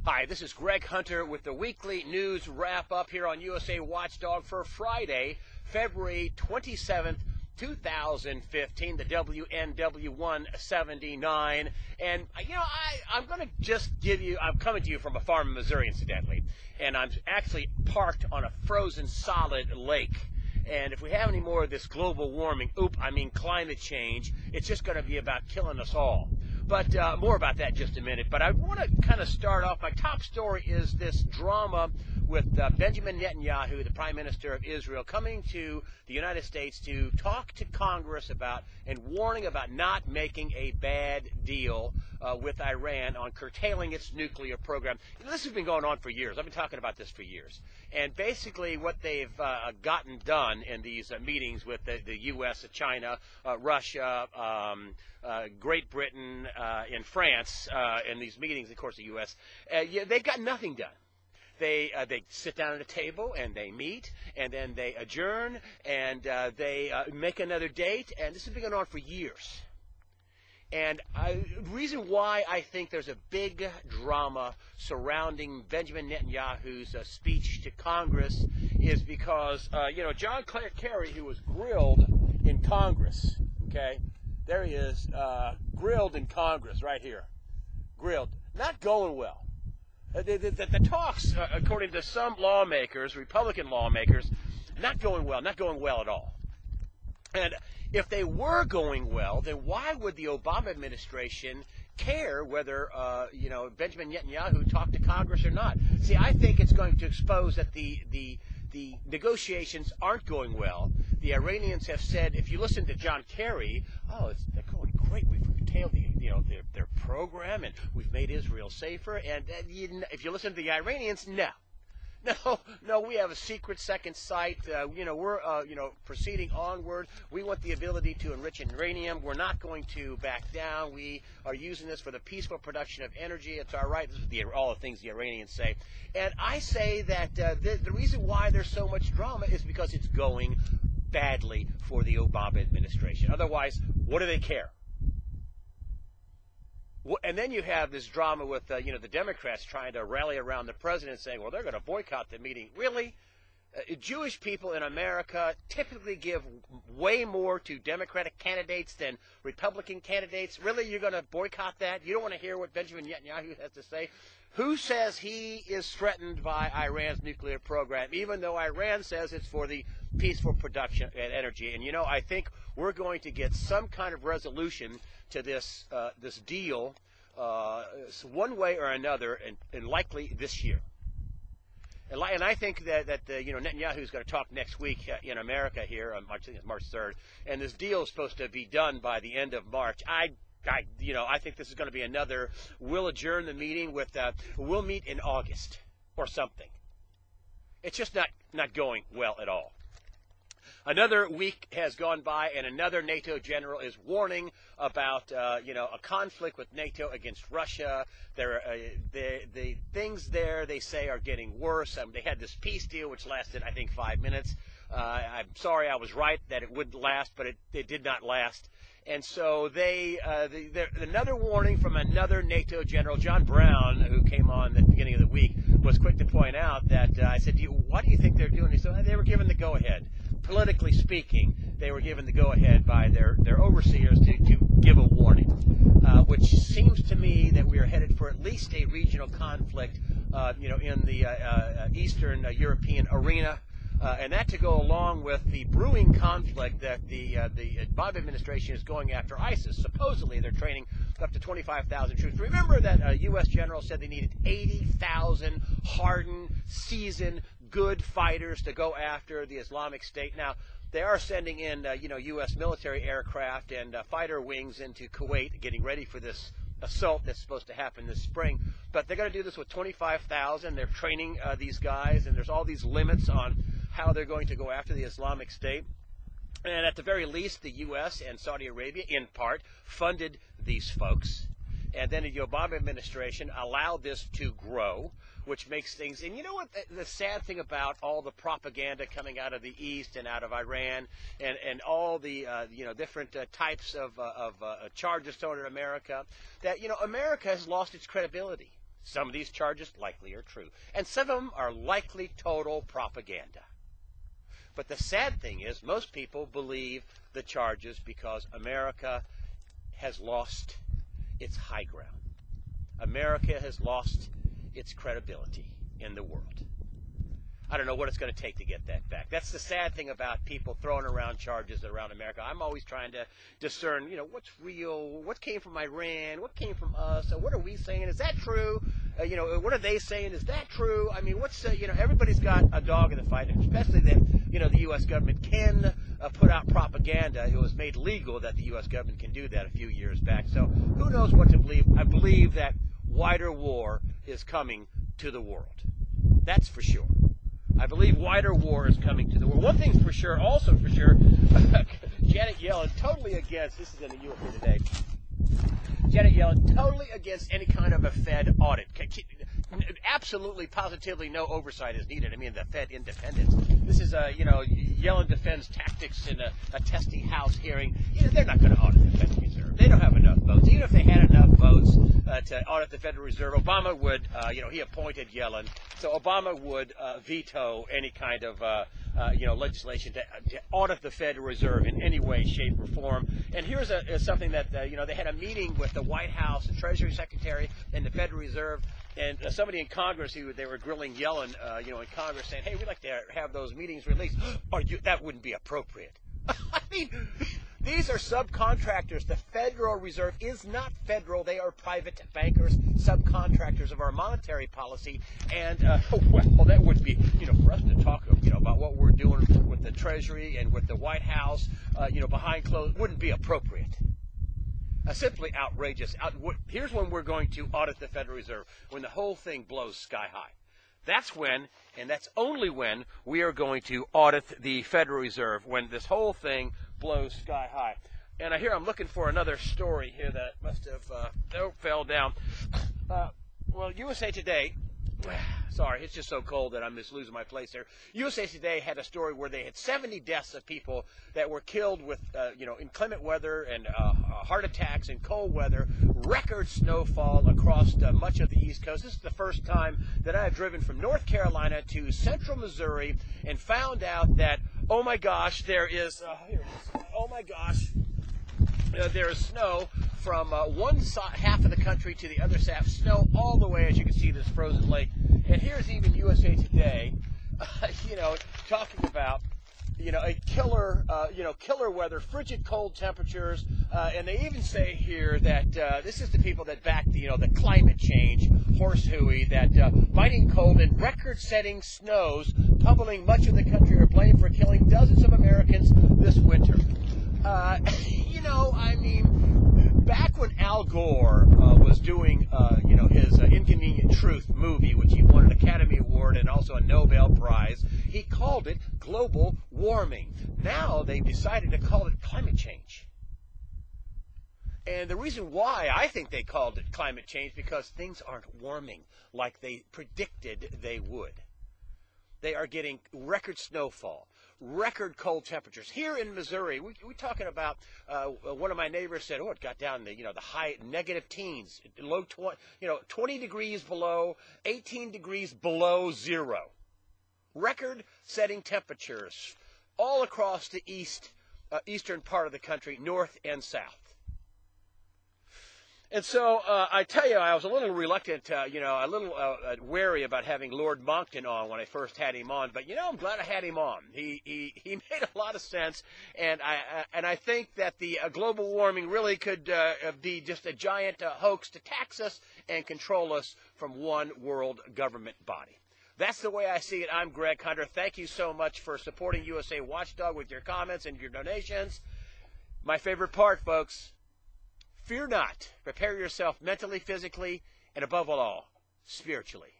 Hi, this is Greg Hunter with the weekly news wrap-up here on USA Watchdog for Friday, February 27th, 2015, the WNW 179. And, I'm going to just I'm coming to you from a farm in Missouri, incidentally, and I'm actually parked on a frozen solid lake. And if we have any more of this global warming, climate change, it's just going to be about killing us all. But more about that in just a minute. But I want to kind of start off. My top story is this drama with Benjamin Netanyahu, the Prime Minister of Israel, coming to the United States to talk to Congress about and warning about not making a bad deal with Iran on curtailing its nuclear program. This has been going on for years. I've been talking about this for years. And basically what they've gotten done in these meetings with the U.S., China, Russia, Great Britain, and France, in these meetings, of course, the U.S., they've got nothing done. They sit down at a table and they meet and then they adjourn and they make another date, and this has been going on for years. And the reason why I think there's a big drama surrounding Benjamin Netanyahu's speech to Congress is because, John Kerry, who was grilled in Congress, okay, there he is, grilled in Congress right here, grilled, not going well. The talks, according to some lawmakers, Republican lawmakers, not going well at all. And if they were going well, then why would the Obama administration care whether, Benjamin Netanyahu talked to Congress or not? See, I think it's going to expose that the negotiations aren't going well. The Iranians have said, if you listen to John Kerry, they're going great. We've curtailed their program, and we've made Israel safer. And if you listen to the Iranians, no, we have a secret second sight. We're proceeding onward. We want the ability to enrich uranium. We're not going to back down. We are using this for the peaceful production of energy. It's our right. This is all the things the Iranians say. And I say that the reason why there's so much drama is because it's going badly for the Obama administration. Otherwise, what do they care? And then you have this drama with, the Democrats trying to rally around the president saying, well, they're going to boycott the meeting. Really? Jewish people in America typically give way more to Democratic candidates than Republican candidates. Really? You're going to boycott that? You don't want to hear what Benjamin Netanyahu has to say? Who says he is threatened by Iran's nuclear program, even though Iran says it's for the peaceful production of energy? And, I think we're going to get some kind of resolution to this deal one way or another, and likely this year. And I think that Netanyahu is going to talk next week in America here on March 3rd, and this deal is supposed to be done by the end of March. I think this is going to be another, we'll adjourn the meeting with, we'll meet in August or something. It's just not going well at all. Another week has gone by, and another NATO general is warning about, a conflict with NATO against Russia. The things there, they say, are getting worse. They had this peace deal, which lasted, I think, 5 minutes. I'm sorry I was right that it wouldn't last, but it did not last. And so another warning from another NATO general, John Brown, who came on at the beginning of the week, was quick to point out that I said, what do you think they're doing? He said, they were given the go-ahead. Politically speaking, they were given the go-ahead by their overseers to give a warning, which seems to me that we are headed for at least a regional conflict, in the Eastern European arena. And that to go along with the brewing conflict that the Obama administration is going after ISIS. Supposedly, they're training up to 25,000 troops. Remember that a U.S. general said they needed 80,000 hardened, seasoned, good fighters to go after the Islamic State. Now, they are sending in, U.S. military aircraft and fighter wings into Kuwait, getting ready for this assault that's supposed to happen this spring. But they're going to do this with 25,000. They're training these guys, and there's all these limits on how they're going to go after the Islamic State. And at the very least, the U.S. and Saudi Arabia, in part, funded these folks. And then the Obama administration allowed this to grow, which makes things, and you know what the sad thing about all the propaganda coming out of the East and out of Iran and all the different types of charges thrown at America, that America has lost its credibility. Some of these charges likely are true. And some of them are likely total propaganda. But the sad thing is most people believe the charges because America has lost its high ground. America has lost its credibility in the world. I don't know what it's going to take to get that back. That's the sad thing about people throwing around charges around America. I'm always trying to discern, what's real, what came from Iran, what came from us, what are we saying? Is that true? What are they saying? Is that true? I mean, everybody's got a dog in the fight, especially that, the U.S. government can put out propaganda. It was made legal that the U.S. government can do that a few years back. So who knows what to believe? I believe that wider war is coming to the world. That's for sure. I believe wider war is coming to the world. One thing's for sure, also for sure, Janet Yellen totally against, this is in the USA Today, Janet Yellen totally against any kind of a Fed audit. Absolutely, positively no oversight is needed. I mean, the Fed independence. This is, Yellen defends tactics in a testy House hearing. They're not going to audit the Federal Reserve. They don't have enough votes. Even if they had enough votes to audit the Federal Reserve, Obama would, he appointed Yellen, so Obama would veto any kind of, legislation to audit the Federal Reserve in any way, shape, or form. And here's something that, they had a meeting with the White House, the Treasury Secretary, and the Federal Reserve. And somebody in Congress, they were grilling Yellen, in Congress, saying, "Hey, we'd like to have those meetings released." That wouldn't be appropriate. I mean, these are subcontractors. The Federal Reserve is not federal. They are private bankers, subcontractors of our monetary policy. And, that would be, for us to talk, about what we're doing with the Treasury and with the White House, behind closed, wouldn't be appropriate. Simply outrageous. Here's when we're going to audit the Federal Reserve, when the whole thing blows sky high. That's when, and that's only when, we are going to audit the Federal Reserve, when this whole thing blows sky high. And I'm looking for another story here that must have fell down. USA Today, sorry, it's just so cold that I'm just losing my place there. USA Today had a story where they had 70 deaths of people that were killed with, inclement weather and heart attacks and cold weather, record snowfall across much of the East Coast. This is the first time that I have driven from North Carolina to central Missouri and found out that, oh my gosh, there is, there is snow from one half of the country to the other half, snow all the way, as you can see, this frozen lake. And here's even USA Today, talking about, a killer weather, frigid cold temperatures, and they even say here that this is the people that back the climate change horse hooey, that biting cold and record-setting snows tumbling much of the country are blamed for killing dozens of Americans this winter. Back when Al Gore was doing, his Inconvenient Truth movie, which he won an Academy Award and also a Nobel Prize, he called it global warming. Now they've decided to call it climate change. And the reason why I think they called it climate change, because things aren't warming like they predicted they would. They are getting record snowfall, record cold temperatures. Here in Missouri, we're talking about, one of my neighbors said, it got down to, the high negative teens, low 20 degrees below, 18 degrees below zero. Record-setting temperatures all across the eastern part of the country, north and south. And so I tell you, I was a little reluctant, a little wary about having Lord Monckton on when I first had him on. But I'm glad I had him on. He made a lot of sense, and I think that the global warming really could be just a giant hoax to tax us and control us from one world government body. That's the way I see it. I'm Greg Hunter. Thank you so much for supporting USA Watchdog with your comments and your donations. My favorite part, folks. Fear not. Prepare yourself mentally, physically, and above all, spiritually.